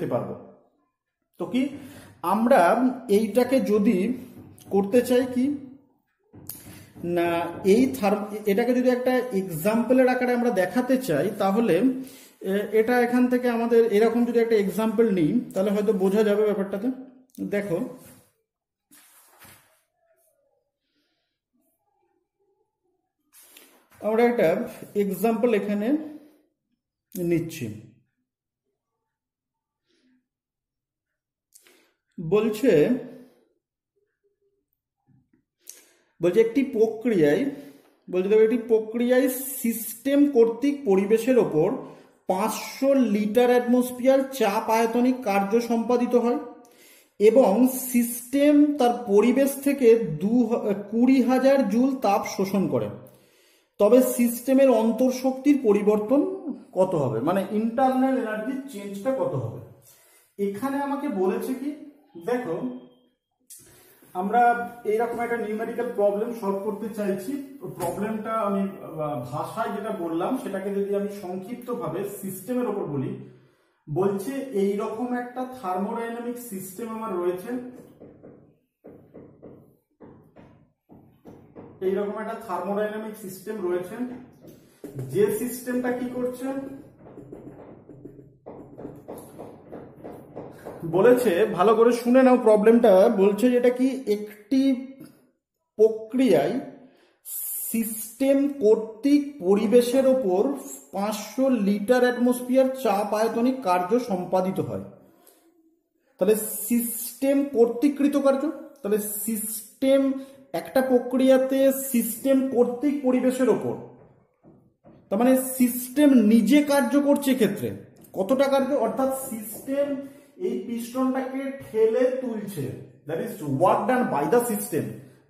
লিখতে পারবো। তো কি আমরা এইটাকে যদি করতে চাই কি না, এটাকে যদি একটা এক্সাম্পলের আকারে আমরা দেখাতে চাই, তাহলে এটা এখান থেকে আমাদের এরকম যদি একটা এক্সাম্পল নিই তাহলে হয়তো বোঝা যাবে ব্যাপারটাতে। দেখো, আমরা একটা এক্সাম্পল এখানে নিচ্ছি। বলছে একটি প্রক্রিয়ায় সিস্টেম কর্তৃক পরিবেশের ওপর 500 লিটার অ্যাটমসফিয়ার চাপ আয়তনিক কার্য সম্পাদিত হয় এবং সিস্টেম তার পরিবেশ থেকে 20,000 জুল তাপ শোষণ করে, তবে সিস্টেমের অন্তর্শক্তির পরিবর্তন কত হবে, মানে ইন্টারনাল এনার্জি চেঞ্জটা কত হবে। এখানে আমাকে বলেছে কি, দেখো আমরা এইরকম একটা নিউমেরিক্যাল প্রবলেম সলভ করতে চাইছি। প্রবলেমটা আমি ভাষায় যেটা বললাম সেটাকে যদি আমি সংক্ষিপ্তভাবে সিস্টেমের ওপর বলি, বলছে এইরকম একটা থার্মোডাইনামিক সিস্টেম আমার রয়েছে, এইরকম একটা থার্মোডাইনামিক সিস্টেম রয়েছে, যে সিস্টেমটা কি করছে বলেছে, ভালো করে শুনে নাও প্রবলেমটা। বলছে যেটা কি একটি প্রক্রিয়ায় সিস্টেম কর্তৃক পরিবেশের ওপর 500 লিটার অ্যাটমসফিয়ার চাপ আয়তনিক কার্য সম্পাদিত হয়। তাহলে সিস্টেম কর্তৃকৃত কার্য, তাহলে সিস্টেম একটা প্রক্রিয়াতে সিস্টেম কর্তৃক পরিবেশের ওপর, তার মানে সিস্টেম নিজে কার্য করছে ক্ষেত্রে কতটা কার্য, অর্থাৎ সিস্টেম এই পিস্টনটাকে ঠেলে তুলছে, that is work done by the system,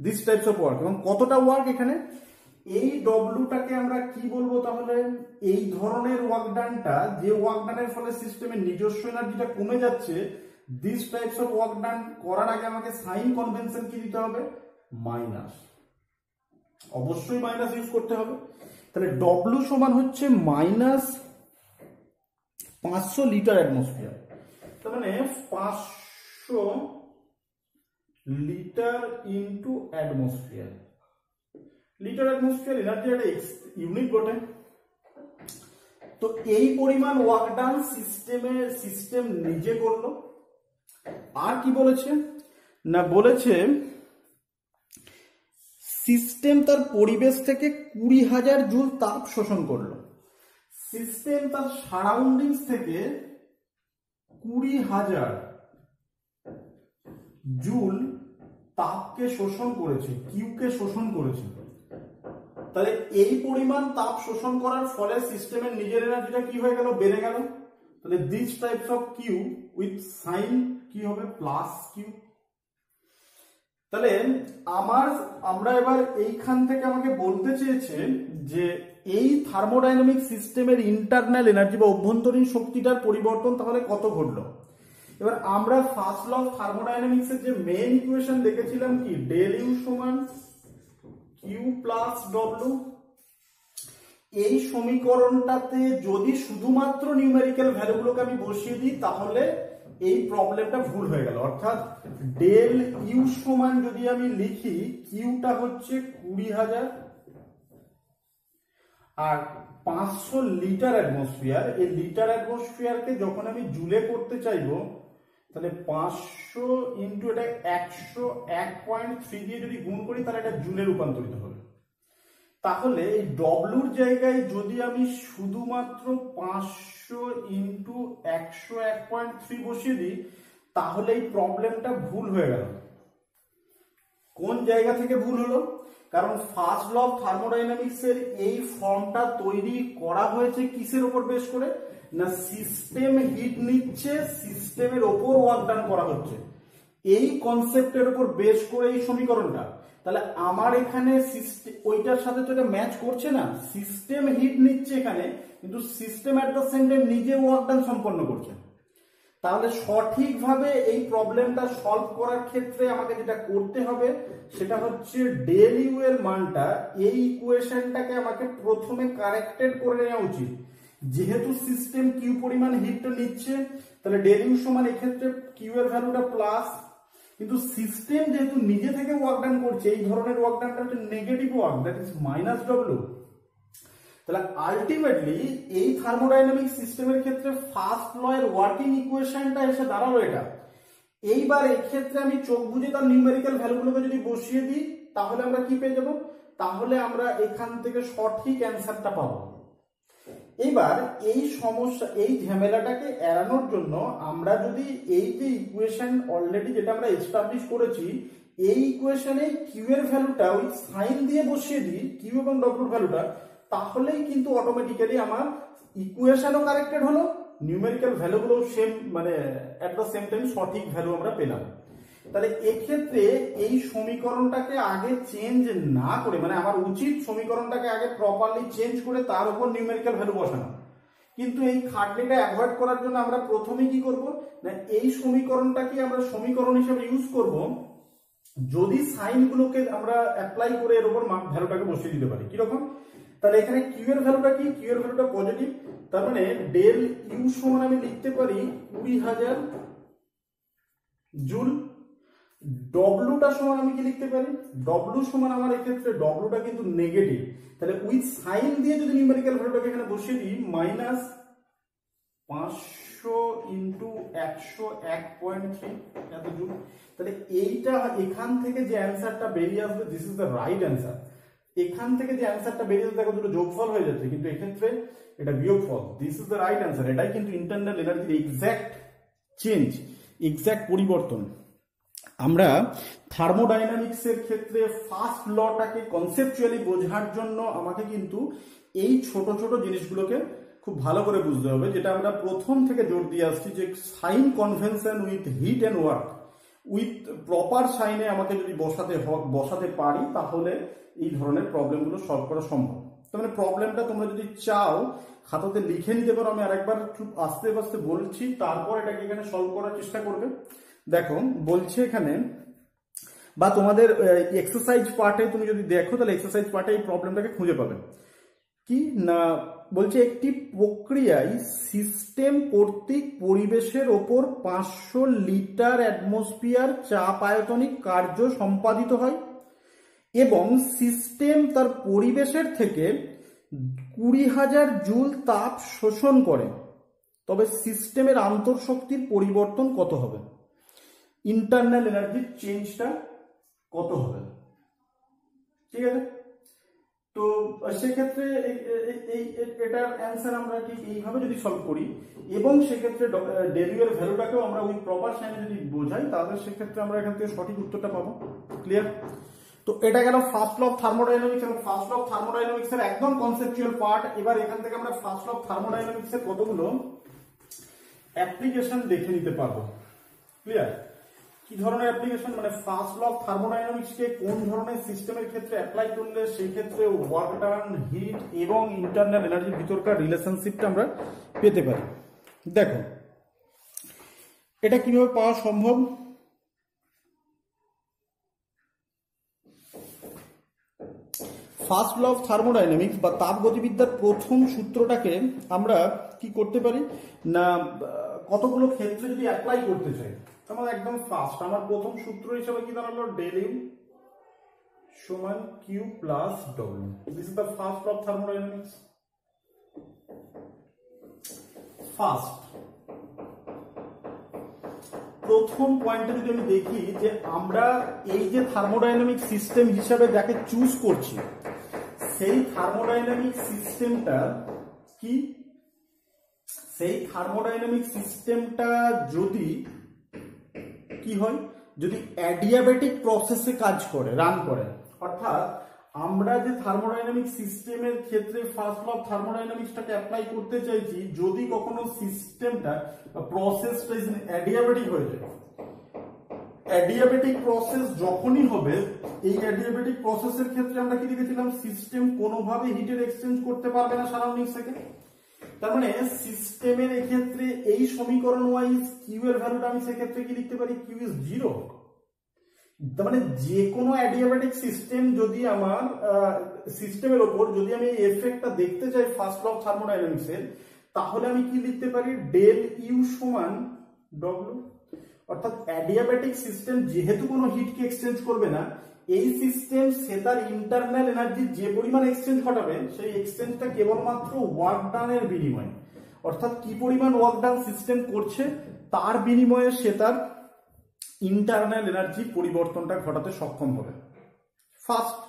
this types of work. এবং কতটা ওয়ার্ক এখানে, এই ডব্লুটাকে আমরা কি বলবো তাহলে, এই ধরনের ওয়ার্ক ডানটা, যে ওয়ার্ক ডানের ফলে সিস্টেমের নিজস্ব এনার্জিটা কমে যাচ্ছে, this types of work done করার আগে আমাকে সাইন কনভেনশন কি দিতে হবে, মাইনাস, অবশ্যই মাইনাস ইউজ করতে হবে। তাহলে ডব্লু সমান হচ্ছে মাইনাস 500 লিটার অ্যাটমসফিয়ার, তার মানে 500 litre into atmosphere. Litre atmosphere energy একটা ইউনিট বটে। তো এই পরিমাণ ওয়ার্ক ডান সিস্টেম নিজে করলো। আর কি বলেছে না, বলেছে সিস্টেম তার পরিবেশ থেকে 20,000 জুল তাপ শোষণ করলো। সিস্টেম তার সারাউন্ডিংস থেকে 20,000 জুল তাপকে শোষণ করেছে, কিউকে শোষণ করেছে। তাহলে এই পরিমাণ তাপ শোষণ করার ফলে সিস্টেমের নিজের এনার্জিটা কি হয়ে গেল, বেড়ে গেল। তাহলে this types of Q with sign কি হবে, প্লাস কিউ। তাহলে আমরা এবার এইখান থেকে আমাকে বলতে চেয়েছে যে এই থার্মোডাইনামিক সিস্টেমের ইন্টারনাল এনার্জি বা অভ্যন্তরীণ শক্তিটার পরিবর্তন তাহলে কত ঘটলো। এবার আমরা ফার্স্ট ল অফ থার্মোডাইনামিক্স এর যে মেইন ইকুয়েশন দেখেছিলাম কি, ডেল ইউ সমান কিউ প্লাস ডব্লিউ। এই সমীকরণটাতে যদি শুধুমাত্র নিউমেরিক্যাল ভ্যালুগুলোকে আমি বসিয়ে দিই তাহলে এই প্রবলেমটা ভুল হয়ে গেল। অর্থাৎ ডেল ইউ সমান যদি আমি লিখি, কিউটা হচ্ছে 20,000 আর 500 লিটার অ্যাটমসফিয়ার, এই লিটার অ্যাটমসফিয়ারকে যখন আমি জুলে করতে চাইবো তাহলে 500 ইন্টু এটা 101.3 দিয়ে যদি গুণ করি তাহলে এটা জুলে রূপান্তরিত হবে। তাহলে এই ডব্লুর জায়গায় যদি আমি শুধুমাত্র 500 ইন্টু 101.3 বসিয়ে দিই তাহলে এই প্রবলেমটা ভুল হয়ে গেল। কোন জায়গা থেকে ভুল হলো, কারণ ফার্স্ট ল অফ থার্মোডাইনামিক্স এর এই ফর্মটা তৈরি করা হয়েছে কিসের উপর বেস করে, না সিস্টেম হিট নিচ্ছে, সিস্টেমের ওপর ওয়ার্ক ডান করা হচ্ছে, এই কনসেপ্টের উপর বেস করে এই সমীকরণটা। তাহলে আমার এখানে ওইটার সাথে তো এটা ম্যাচ করছে না, সিস্টেম হিট নিচ্ছে এখানে কিন্তু system at the same time নিজে ওয়ার্ক ডান সম্পন্ন করছে। তাহলে সঠিকভাবে এই প্রবলেমটা সলভ করার ক্ষেত্রে আমাকে যেটা করতে হবে সেটা হচ্ছে ডেল ইউ এর মানটা, এই ইকুয়েশনটাকে আমাকে প্রথমে কারেক্টেড করে নেওয়া উচিত যেহেতু সিস্টেম কিউ পরিমাণ হিটটা নিচ্ছে, তাহলে ডেল ইউ সমান এক্ষেত্রে কিউ এর ভ্যালুটা প্লাস, কিন্তু সিস্টেম যেহেতু নিজে থেকে ওয়ার্ক ডান করছে, এই ধরনের ওয়ার্ক ডানটা হচ্ছে negative work, that is minus W. তাহলে আলটিমেটলি এই থার্মোডাইনামিক সিস্টেমের ক্ষেত্রে ফার্স্ট ল এর ওয়ার্কিং ইকুয়েশনটা এসে দাঁড়ালো এটা। এইবার এক্ষেত্রে আমি চোখ বুঝে তার নিউমেরিক্যাল ভ্যালুগুলোকে যদি বসিয়ে দিই, তাহলে আমরা কি পেয়ে যাব? তাহলে আমরা এখান থেকে সঠিক অ্যান্সারটা পাবো। এবার এই সমস্যা, এই ঝামেলাটাকে এড়ানোর জন্য আমরা যদি এই যে ইকুয়েশন অলরেডি যেটা আমরা এস্টাবলিশ করেছি, এই ইকুয়েশনে কিউ এর ভ্যালুটা ওই সাইন দিয়ে বসিয়ে দিই, কিউ এবং ডব্লিউর ভ্যালুটা, তাহলেই কিন্তু অটোমেটিক্যালি আমার ইকুয়েশনও কারেক্টেড হলো, নিউমেরিক্যাল ভ্যালুগুলো সেম, মানে এট দ্য সেম টাইম সঠিক ভ্যালু আমরা পেলাম। তাহলে এক্ষেত্রে এই সমীকরণটাকে আগে চেঞ্জ না করে, মানে আমার উচিত সমীকরণটাকে আগে প্রপারলি চেঞ্জ করে তার উপর নিউমেরিক্যাল ভ্যালু বসানো, কিন্তু এই খাটনিটা অ্যাভয়েড করার জন্য আমরা প্রথমে কি করব না, এই সমীকরণটাকে আমরা সমীকরণ হিসেবে ইউজ করব যদি সাইনগুলোকে আমরা অ্যাপ্লাই করে এর উপর ভ্যালুটাকে বসিয়ে দিতে পারি। কিরকম? তাহলে এখানে কিউ এর ভ্যালুটা কি? কিউ এর ভ্যালুটা পজিটিভ, তার মানে ডেল ইউ সমান আমি লিখতে পারি 20,000 জুল। ডব্লুটা সমান আমি কি লিখতে পারি? ডব্লু সমান আমার এক্ষেত্রে ডব্লুটা কিন্তু নেগেটিভ, তাহলে উইথ সাইন দিয়ে যদি নিউমেরিক্যাল ভ্যালুটাকে এখানে বসিয়ে দিই, মাইনাস 500 ইন্টু 101.3 এত জুল। তাহলে এইটা এখান থেকে যে অ্যান্সারটা বেরিয়ে আসবে, this is the right answer. এখান থেকে যে অ্যান্সারটা বেরিয়ে আসবে, দেখো দুটো যোগফল হয়ে যাচ্ছে, কিন্তু এক্ষেত্রে এটা বিয়োগফল। This is the right answer. এটাই কিন্তু ইন্টারনাল এনার্জির এক্স্যাক্ট চেঞ্জ, এক্স্যাক্ট পরিবর্তন। আমরা থার্মোডাইনামিক্সের ক্ষেত্রে ফার্স্ট লটাকে কনসেপচুয়ালি বোঝার জন্য আমাকে কিন্তু এই ছোট ছোট জিনিসগুলোকে খুব ভালো করে বুঝতে হবে, যেটা আমরা প্রথম থেকে জোর দিয়ে আসছি, যে sign convention with heat and work, with proper সাইনে আমাকে যদি বসাতে পারি, তাহলে এই ধরনের প্রবলেমগুলো সলভ করা সম্ভব। তার মানে প্রবলেমটা তোমরা যদি চাও খাতাতে লিখে নিতে পারো, আমি আরেকবার খুব আস্তে আস্তে বলছি, তারপর এটাকে এখানে সলভ করার চেষ্টা করবে। দেখো বলছে এখানে, বা তোমাদের এক্সারসাইজ পার্টে তুমি যদি দেখো, তাহলে এক্সারসাইজ পার্টে এই প্রবলেমটাকে খুঁজে পাবে। কি না বলছে, একটি প্রক্রিয়ায় সিস্টেম কর্তৃক পরিবেশের ওপর 500 লিটার অ্যাটমসফিয়ার চাপ আয়তনিক কার্য সম্পাদিত হয় এবং সিস্টেম তার পরিবেশের থেকে 20,000 জুল তাপ শোষণ করে, তবে সিস্টেমের আন্তঃশক্তির পরিবর্তন কত হবে? ইন্টারনাল এনার্জির চেঞ্জটা কত হবে? ঠিক আছে, তো সেক্ষেত্রে এটার অ্যান্সার আমরা ঠিক এইভাবে যদি সলভ করি, এবং সেক্ষেত্রে ডেল ইউ এর ভ্যালুটাকেও আমরা ওই প্রপার সাইনে যদি বোঝাই, তাহলে সেক্ষেত্রে আমরা এখান থেকে সঠিক উত্তরটা পাবো। ক্লিয়ার? তো এটা গেল ফার্স্ট ল অফ থার্মোডাইনামিক্স, এবং ফার্স্ট ল অফ থার্মোডাইনামিক্স এর একদম কনসেপচুয়াল পার্ট। এবার এখান থেকে আমরা ফার্স্ট ল অফ থার্মোডাইনামিক্স এর কতগুলো অ্যাপ্লিকেশন দেখে নিতে পারবো। ক্লিয়ার? কি ধরনের অ্যাপ্লিকেশন, মানে ফার্স্ট ল অফ থার্মোডাইনামিক্স কে কোন ধরনের সিস্টেমের ক্ষেত্রে অ্যাপ্লাই করলে সেই ক্ষেত্রে ওয়ার্ক ডান, হিট এবং ইন্টারনাল এনার্জির ভিতরকার রিলেশনশিপটা আমরা পেতে পারি। দেখো এটা কিভাবে পাওয়া সম্ভব। ফার্স্ট ল অফ থার্মোডাইনামিক্স বা তাপগতিবিদ্যার প্রথম সূত্রটাকে আমরা কি করতে পারি না, কতগুলো ক্ষেত্রে যদি অ্যাপ্লাই করতে চাই, আমার একদম ফার্স্ট আমার প্রথম সূত্র হিসেবে কি দাঁড়ালো, ডেল ইউ সমান Q plus W. This is the first law of thermodynamics. First প্রথম পয়েন্টে যদি আমি দেখি, যে আমরা এই যে থার্মোডাইনামিক সিস্টেম হিসাবে যাকে চুজ করছি, সেই থার্মোডাইনামিক সিস্টেমটা কি, সেই থার্মোডাইনামিক সিস্টেমটা যদি কি হয়, যদি অ্যাডিয়াবেটিক প্রসেসে কাজ করে, রান করে, অর্থাৎ আমরা যে থার্মোডাইনামিক সিস্টেমের ক্ষেত্রে ফার্স্ট ল অফ থার্মোডাইনামিক্সটাকে অ্যাপ্লাই করতে চাইছি, যদি কখনো সিস্টেমটা বা প্রসেসটা অ্যাডিয়াবেটিক হয়ে যায়, অ্যাডিয়াবেটিক প্রসেস যখনই হবে, এই অ্যাডিয়াবেটিক প্রসেসের ক্ষেত্রে আমরা কি লিখেছিলাম, সিস্টেম কোনোভাবে হিটের এক্সচেঞ্জ করতে পারবে না সারাউন্ডিংস থেকে। তার মানে সিস্টেমের এক্ষেত্রে এই সমীকরণ ওয়াইজ কিউ এর ভ্যালুটা আমি সেক্ষেত্রে কি লিখতে পারি, কিউ ইজ 0। তার মানে যে কোনো অ্যাডিয়াবেটিক সিস্টেম যদি আমার সিস্টেমের ওপর যদি আমি এই এফেক্টটা দেখতে চাই ফার্স্ট ল অফ থার্মোডাইনামিক্সের, তাহলে আমি কি লিখতে পারি, ডেল ইউ সমান ডব্লিউ। অর্থাৎ অ্যাডিয়াব্যাটিক সিস্টেম যেহেতু কোনো হিটকে এক্সচেঞ্জ করবে না, এই সিস্টেম সে তার ইন্টারনাল এনার্জি যে পরিমাণ এক্সচেঞ্জ ঘটাবে সেই এক্সচেঞ্জটা কেবলমাত্র ওয়ার্ক ডানের বিনিময়ে, অর্থাৎ কি পরিমাণ ওয়ার্ক ডান সিস্টেম করছে তার বিনিময়ে সে তার ইন্টারনাল এনার্জি পরিবর্তনটা ঘটাতে সক্ষম হবে। ফার্স্ট,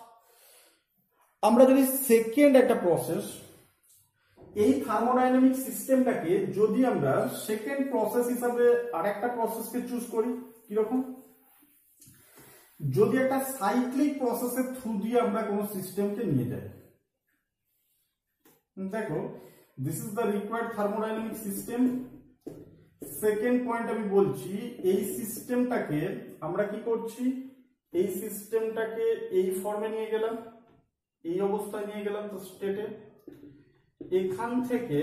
আমরা যদি সেকেন্ড একটা প্রসেস, এই থার্মোডাইনামিক সিস্টেমটাকে যদি আমরা সেকেন্ড প্রসেস হিসাবে আরেকটা প্রসেসকে চুজ করি, কিরকম, যদি একটা সাইক্লিক প্রসেসের থ্রু দিয়ে আমরা কোনো সিস্টেমকে নিয়ে যাই, দেখো this is the required thermodynamic system. Second point আমি বলছি, এই সিস্টেমটাকে আমরা কি করছি, এই সিস্টেমটাকে এই ফর্মে নিয়ে গেলাম, এই অবস্থায় নিয়ে গেলাম তো স্টেটে, এখান থেকে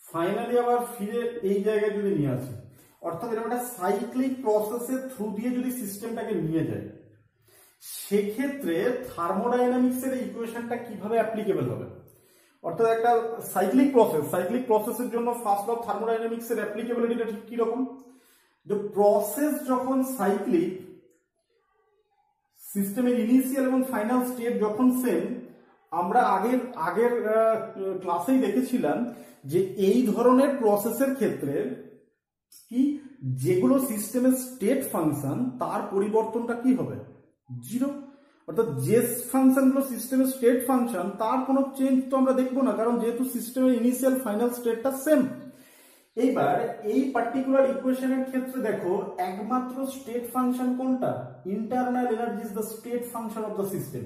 ফাইনালি আবার ফিরে এই জায়গায় যদি নিয়ে আসি, অর্থাৎ এরকম একটা সাইক্লিক প্রসেসের থ্রু দিয়ে যদি সিস্টেমটাকে নিয়ে যায়, সেক্ষেত্রে থার্মোডাইনামিক্সের ইকুয়েশনটা কিভাবে অ্যাপ্লিকেবল হবে। অর্থাৎ একটা সাইক্লিক প্রসেসের জন্য ফার্স্ট ল অফ থার্মোডাইনামিক্সের অ্যাপ্লিকেবিলিটিটা ঠিক কি রকম, যে প্রসেস যখন সাইক্লিক, সিস্টেমের ইনিশিয়াল এবং ফাইনাল স্টেট যখন সেম, আমরা আগের ক্লাসেই দেখেছিলাম যে এই ধরনের প্রসেসের ক্ষেত্রে কি, যেগুলো সিস্টেমের স্টেট ফাংশন তার পরিবর্তনটা কি হবে, জিরো। অর্থাৎ যে ফাংশনগুলো সিস্টেমের স্টেট ফাংশন তার কোনো চেঞ্জ তো আমরা দেখবো না, কারণ যেহেতু সিস্টেমের ইনিশিয়াল ফাইনাল স্টেটটা সেম। এইবার এই পার্টিকুলার ইকুয়েশনের ক্ষেত্রে দেখো একমাত্র স্টেট ফাংশন কোনটা, internal energy is the state function of the system.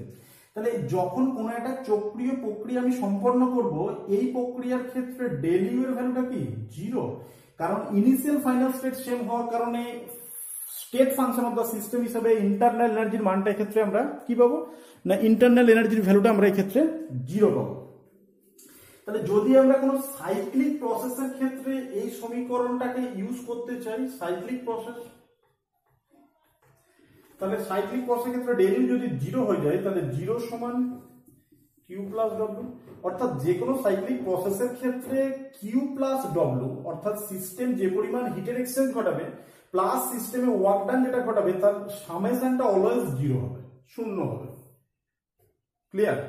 তাহলে যখন কোনো একটা চক্রীয় প্রক্রিয়া আমি সম্পন্ন করব, এই প্রক্রিয়ার ক্ষেত্রে ডেল ইউ এর ভ্যালুটা কি, জিরো, কারণ ইনিশিয়াল ফাইনাল স্টেট সেম হওয়ার কারণে state function of the system হিসেবে ইন্টারনাল এনার্জির মানটা এক্ষেত্রে আমরা কি পাবো না, ইন্টারনাল এনার্জির ভ্যালুটা আমরা এক্ষেত্রে জিরো পাবো। তাহলে যদি আমরা কোনো সাইক্লিক প্রসেসের ক্ষেত্রে এই সমীকরণটাকে ইউজ করতে চাই, সাইক্লিক প্রসেস, তাহলে সাইক্লিক প্রসেসের ক্ষেত্রে ডেল ইউ যদি জিরো হয়ে যায়, তাহলে জিরো সমান কিউ প্লাস ডব্লিউ। অর্থাৎ যে কোনো সাইক্লিক প্রসেসের ক্ষেত্রে কিউ প্লাস ডব্লিউ, অর্থাৎ সিস্টেম যে পরিমাণ হিটের এক্সচেঞ্জ ঘটাবে প্লাস সিস্টেমে ওয়ার্ক ডান যেটা ঘটাবে, তার সামেশনটা অলওয়েজ জিরো হবে, শূন্য হবে। ক্লিয়ার?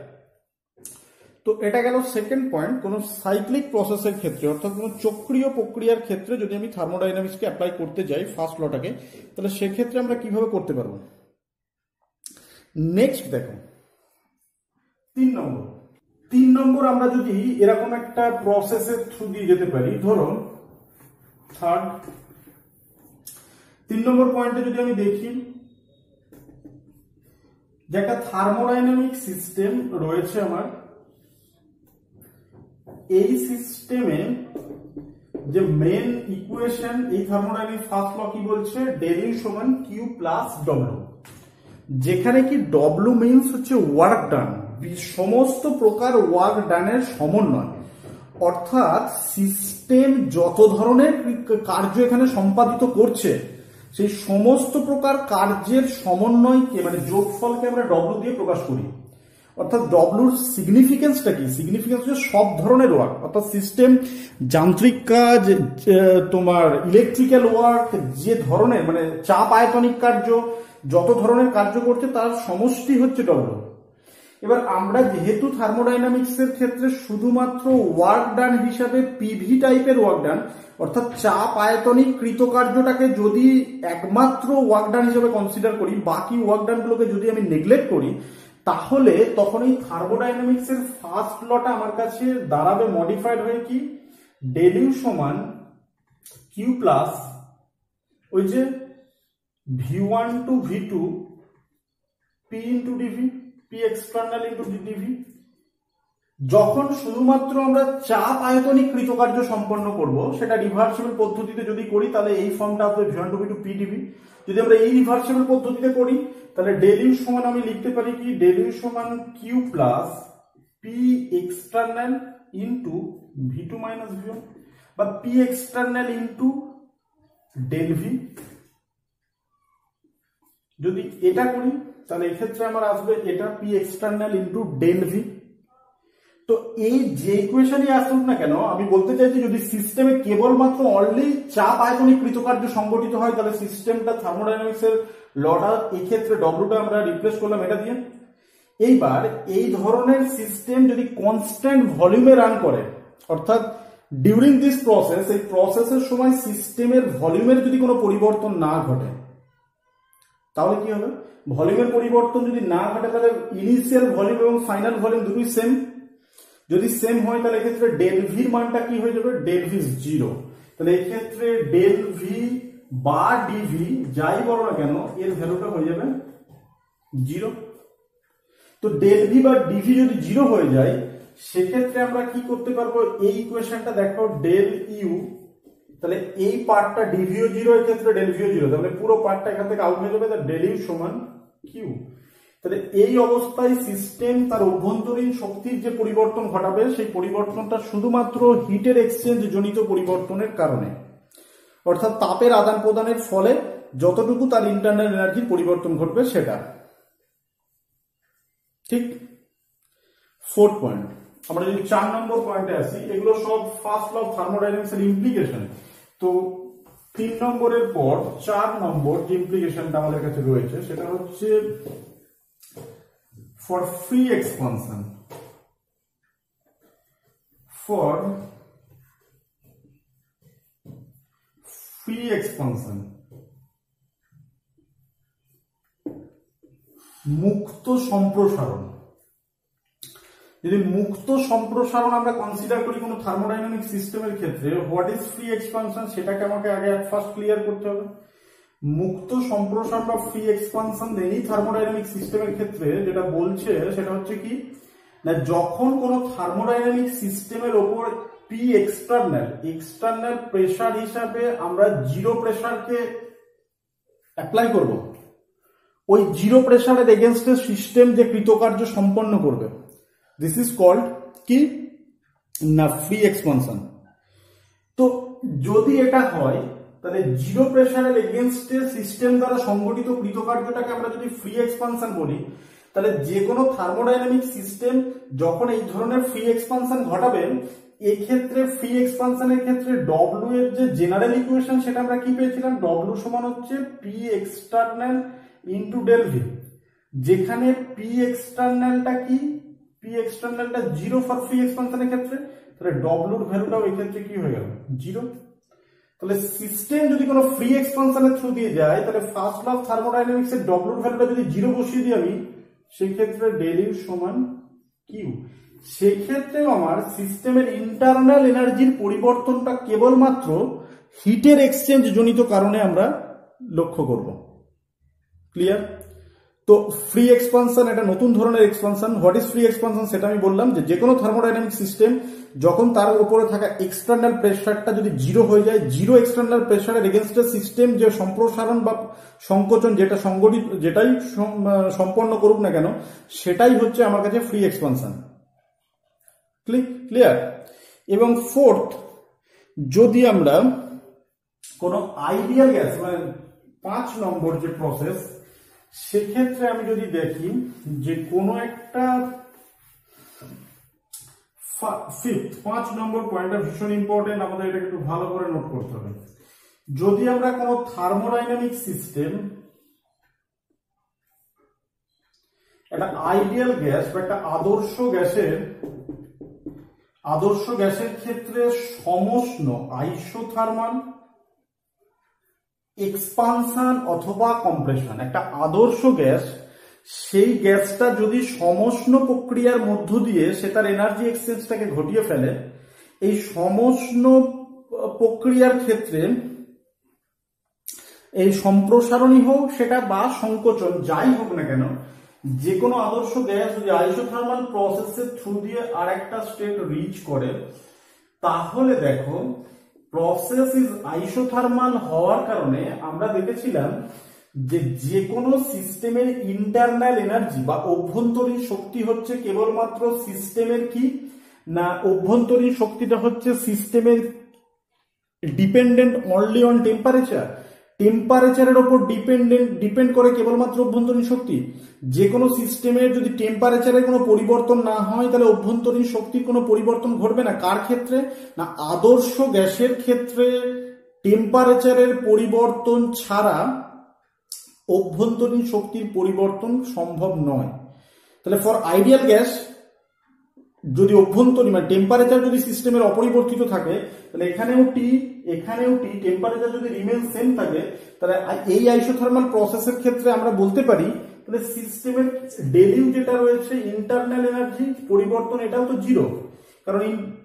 তো এটা গেল সেকেন্ড পয়েন্ট। কোন সাইক্লিক প্রসেসের ক্ষেত্রে, অর্থাৎ কোন চক্রীয় প্রক্রিয়ার ক্ষেত্রে যদি আমি থার্মোডাইনামিক্সকে অ্যাপ্লাই করতে যাই ফার্স্ট লটাকে, তাহলে সেক্ষেত্রে আমরা কিভাবে করতে পারবো। নেক্সট দেখো 3 নম্বর আমরা যদি এরকম একটা প্রসেসের থ্রু দিয়ে যেতে পারি, ধরো থার্ড 3 নম্বর পয়েন্টে যদি আমি দেখি যে একটা থার্মোডাইনামিক সিস্টেম রয়েছে আমার, এই সিস্টেমে যে মেন ইকুয়েশন, এই থার্মোডাইনামিক ফার্স্ট ল কি বলছে, ডেল ইউ সমান কিউ প্লাস ডব্লিউ, যেখানে কি ডব্লিউ মিনস হচ্ছে ওয়ার্ক ডান, সমস্ত প্রকার ওয়ার্ক ডানের সমন্বয়। অর্থাৎ সিস্টেম যত ধরনের কার্য এখানে সম্পাদিত করছে সেই সমস্ত প্রকার কার্যের সমন্বয়কে মানে যোগফলকে আমরা ডব্লিউ দিয়ে প্রকাশ করি। অর্থাৎ ডব্লিউর সিগনিফিকেন্সটা কি, সিগনিফিকেন্স হচ্ছে সব ধরনের ওয়ার্ক, অর্থাৎ সিস্টেম যান্ত্রিক কাজ, তোমার ইলেকট্রিক্যাল ওয়ার্ক, যে ধরনের মানে চাপ আয়তনিক কার্য, যত ধরনের কার্য করছে তার সমষ্টি হচ্ছে ডব্লিউ। এবার আমরা যেহেতু থার্মোডাইনামিক্সের ক্ষেত্রে শুধুমাত্র ওয়ার্ক ডান হিসাবে পিভি টাইপের ওয়ার্ক ডান, অর্থাৎ চাপ আয়তনিক কৃতকার্যটাকে যদি একমাত্র ওয়ার্ক ডান হিসেবে কনসিডার করি, বাকি ওয়ার্ক ডানগুলোকে যদি আমি নেগলেক্ট করি, তাহলে তখন এই থার্মোডাইনামিক্সের ফার্স্ট লটা আমার কাছে দাঁড়াবে মডিফাইড হয়ে কি, ডেল ইউ সমান কিউ প্লাস ওই যে v1 to v2 p into D V, P external into D V. যখন শুধুমাত্র আমরা চাপ আয়তনিক কৃতকার্য সম্পন্ন করব, সেটা রিভার্সিবল পদ্ধতিতে যদি করি তাহলে এই ফর্মটা আসবে v1 to v2 p DV. যদি আমরা এই রিভার্সিবল পদ্ধতিতে করি তাহলে ডেল ইউ সমান আমি লিখতে পারি কি, ডেল ইউ সমান Q plus P external into v2 minus v1 বা P external into del V. যদি এটা করি তাহলে এক্ষেত্রে আমার আসবে এটা P external into del V. তো এই যে ইকুয়েশনই আসুক না কেন, আমি বলতে চাইছি যদি সিস্টেমে কেবলমাত্র অনলি চাপ আয়তনিক কৃতকার্য সংগঠিত হয় তাহলে সিস্টেমটা থার্মোডাইনামিক্স এর লটা এই ক্ষেত্রে ডব্লিউটা আমরা রিপ্লেস করলাম এটা দিয়ে। এইবার এই ধরনের সিস্টেম যদি কনস্ট্যান্ট ভলিউমে রান করে, অর্থাৎ ডিউরিং দিস প্রসেস, এই প্রসেসের সময় সিস্টেমের ভলিউমের যদি কোনো পরিবর্তন না ঘটে তাহলে কি হবে? ভলিউমের পরিবর্তন যদি না ঘটে তাহলে ইনিশিয়াল ভলিউম এবং ফাইনাল ভলিউম দুটোই সেম। যদি সেম হয় তাহলে এক্ষেত্রে ডেল ভির মানটা কি হয়ে যাবে? Del V zero. তাহলে এক্ষেত্রে ডেল ভি বা ডিভি যাই বলো না কেন এর ভ্যালুটা হয়ে যাবে জিরো। তো ডেল ভি বা ডিভি যদি জিরো হয়ে যায় সেক্ষেত্রে আমরা কি করতে পারবো? এই ইকুয়েশনটা দেখো, ডেল ইউ, তাহলে এই পার্টটা ডিভিও জিরো, এক্ষেত্রে ডেল ভিও জিরো, তাহলে পুরো পার্টটা এখান থেকে আউট হয়ে যাবে, তাহলে ডেল ইউ সমান কিউ। তাহলে এই অবস্থায় সিস্টেম তার অভ্যন্তরীণ শক্তির যে পরিবর্তন ঘটাবে সেই পরিবর্তনটা শুধুমাত্র হিটের এক্সচেঞ্জ জনিত পরিবর্তনের কারণে, অর্থাৎ তাপের আদান প্রদানের ফলে যতটুকু তার ইন্টারনাল এনার্জির পরিবর্তন ঘটবে সেটা। ঠিক। ফোর্থ পয়েন্ট, আমরা যদি 4 নম্বর পয়েন্টে আসি, এগুলো সব ফার্স্ট ল অফ থার্মোডাইনামিক্স এর ইমপ্লিকেশন। তো 3 নম্বরের পর 4 নম্বর যে ইমপ্লিকেশনটা আমাদের কাছে রয়েছে সেটা হচ্ছে for free expansion. For free expansion, মুক্ত সম্প্রসারণ। যদি মুক্ত সম্প্রসারণ আমরা কনসিডার করি কোনো থার্মোডাইনামিক সিস্টেমের ক্ষেত্রে, হোয়াট ইজ ফ্রি এক্সপানশন সেটাকে আমাকে আগে ফার্স্ট ক্লিয়ার করতে হবে। মুক্ত সম্প্রসারণ বা ফ্রি এক্সপানশন এই থার্মোডাইনামিক সিস্টেমের ক্ষেত্রে যেটা বলছে সেটা হচ্ছে কি না, যখন কোনো থার্মোডাইনামিক সিস্টেমের ওপর পি এক্সটার্নাল প্রেসার হিসাবে আমরা জিরো প্রেসারকে অ্যাপ্লাই করব, ওই জিরো প্রেসারের এগেনস্টে সিস্টেম যে কৃতকার্য সম্পন্ন করবে, দিস ইজ কল্ড কি না ফ্রি এক্সপানশন। তো যদি এটা হয় তাহলে জিরো প্রেসারের এগেনস্টে সিস্টেম দ্বারা সংগঠিত কৃতকার্যটাকে আমরা যদি ফ্রি এক্সপানশন বলি, তাহলে যে কোনো থার্মোডাইনামিক সিস্টেম যখন এই ধরনের ফ্রি এক্সপানশন ঘটাবে, এই ক্ষেত্রে ফ্রি এক্সপানশনের ক্ষেত্রে ডব্লিউ এর যে জেনারেল ইকুয়েশন সেটা আমরা কি পেয়েছিলাম? ডব্লিউ সমান হচ্ছে P external into del V, যেখানে পি এক্সটার্নালটা কি, পি এক্সটার্নালটা জিরো ফর ফ্রি এক্সপানশনের ক্ষেত্রে, তাহলে ডব্লিউর ভ্যালুটাও এই ক্ষেত্রে কি হয়ে গেল? জিরো। তাহলে সিস্টেম যদি কোনো ফ্রি এক্সপানশনের থ্রু দিয়ে যায় তাহলে ফার্স্ট ল অফ থার্মোডাইনামিক্স এর ডব্লিউর ভ্যালুটা যদি জিরো বসিয়ে দিই আমি, সেই ক্ষেত্রে ডেল ইউ সমান কিউ। সেই ক্ষেত্রে আমার সিস্টেমের ইন্টারনাল এনার্জির পরিবর্তনটা কেবলমাত্র হিটের এক্সচেঞ্জ জনিত কারণে আমরা লক্ষ্য করব। ক্লিয়ার? তো ফ্রি এক্সপানশন একটা নতুন ধরনের expansion. What is free expansion সেটা আমি বললাম, যে কোনো থার্মোডাইনামিক সিস্টেম যখন তার উপরে থাকা এক্সটার্নাল প্রেসারটা যদি জিরো হয়ে যায়, জিরো এক্সটার্নাল প্রেসারের এগেনস্টে সিস্টেম যে সম্প্রসারণ বা সংকোচন যেটা সংগঠিত যেটাই সম্পন্ন করুক না কেন সেটাই হচ্ছে আমার কাছে ফ্রি এক্সপানশন। ক্লিয়ার? এবং ফোর্থ, যদি আমরা কোনো আইডিয়াল গ্যাস মানে 5 নম্বর যে প্রসেস, সেক্ষেত্রে আমি যদি দেখি যে কোনো একটা 5 নম্বর পয়েন্টটা ভীষণ ইম্পর্টেন্ট, আমাদের এটা একটু ভালো করে নোট করতে হবে। যদি আমরা কোনো থার্মোডাইনামিক সিস্টেম একটা আইডিয়াল গ্যাস বা একটা আদর্শ গ্যাসের ক্ষেত্রে সমষ্ণ আইসোথার্মাল এক্সপানশন অথবা কম্প্রেশন, একটা আদর্শ গ্যাস, সেই গ্যাসটা যদি সমষ্ণ প্রক্রিয়ার মধ্য দিয়ে সে তার এনার্জি এক্সচেঞ্জটাকে ঘটিয়ে ফেলে, এই সমষ্ণ প্রক্রিয়ার ক্ষেত্রে এই সম্প্রসারণই হোক সেটা বা সংকোচন যাই হোক না কেন, যে কোনো আদর্শ গ্যাস যদি আইসোথার্মাল প্রসেসের থ্রু দিয়ে আর একটা স্টেট রিচ করে, তাহলে দেখো প্রসেস ইজ আইসোথার্মাল হওয়ার কারণে আমরা দেখেছিলাম যে কোনো সিস্টেমের ইন্টারনাল এনার্জি বা অভ্যন্তরীণ শক্তি হচ্ছে কেবলমাত্র সিস্টেমের কি না, অভ্যন্তরীণ শক্তিটা হচ্ছে সিস্টেমের ডিপেন্ডেন্ট অনলি অন টেম্পারেচার, টেম্পারেচারের ওপর ডিপেন্ড করে কেবলমাত্র অভ্যন্তরীণ শক্তি? যে কোনো সিস্টেমের যদি টেম্পারেচারের কোনো পরিবর্তন না হয় তাহলে অভ্যন্তরীণ শক্তির কোনো পরিবর্তন ঘটবে না। কার ক্ষেত্রে? না, আদর্শ গ্যাসের ক্ষেত্রে টেম্পারেচারের পরিবর্তন ছাড়া অভ্যন্তরীণ শক্তির পরিবর্তন সম্ভব নয়। তাহলে ফর আইডিয়াল গ্যাস যদি অভ্যন্তরীণ মানে টেম্পারেচার যদি সিস্টেমের অপরিবর্তিত থাকে তাহলে এখানেও টি টেম্পারেচার যদি রিমেন সেম থাকে তাহলে এই আইসোথার্মাল প্রসেসের ক্ষেত্রে আমরা বলতে পারি তাহলে সিস্টেমের ডেলিউ যেটা রয়েছে ইন্টারনাল এনার্জি পরিবর্তন এটাও তো জিরো, কারণ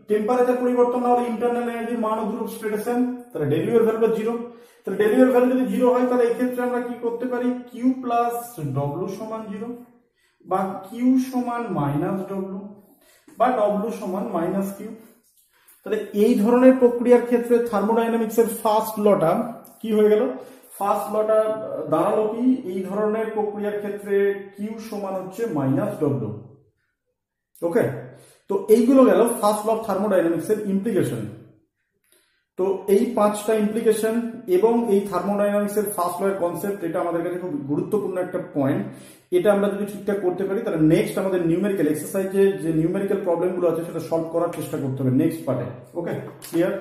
টেম্পারেচার পরিবর্তন না হলে ইন্টারনাল এনার্জির মানও দুটো স্টেট সেম, তাহলে ডেলিউ এর ভ্যালু জিরো। তাহলে ডেলিউ এর ভ্যালু যদি জিরো হয় তাহলে এই ক্ষেত্রে আমরা কি করতে পারি? কিউ প্লাস ডব্লিউ সমান জিরো, বা কিউ সমান মাইনাস ডব্লিউ, বা ডব্লিউ সমান মাইনাস কিউ। তাহলে এই ধরনের প্রক্রিয়ার ক্ষেত্রে থার্মোডাইনামিক্সের ফার্স্ট লটা কি হয়ে গেল? ফার্স্ট লটা দাঁড়ালো কি? এই ধরনের প্রক্রিয়ার ক্ষেত্রে কিউ সমান হচ্ছে মাইনাস ডব্লিউ। ওকে, তো এইগুলো গেল ফার্স্ট ল অফ থার্মোডাইনামিক্সের ইমপ্লিকেশন। তো এই 5টা ইমপ্লিকেশন এবং এই থার্মোডাইনামিক্সের ফার্স্ট ল এর কনসেপ্ট, এটা আমাদের কাছে খুব গুরুত্বপূর্ণ একটা পয়েন্ট। এটা আমরা যদি ঠিকঠাক করতে পারি তাহলে নেক্সট আমাদের নিউমেরিক্যাল এক্সারসাইজে যে নিউমেরিক্যাল প্রবলেমগুলো আছে সেটা সলভ করার চেষ্টা করতে হবে নেক্সট পার্টে। ওকে, ক্লিয়ার?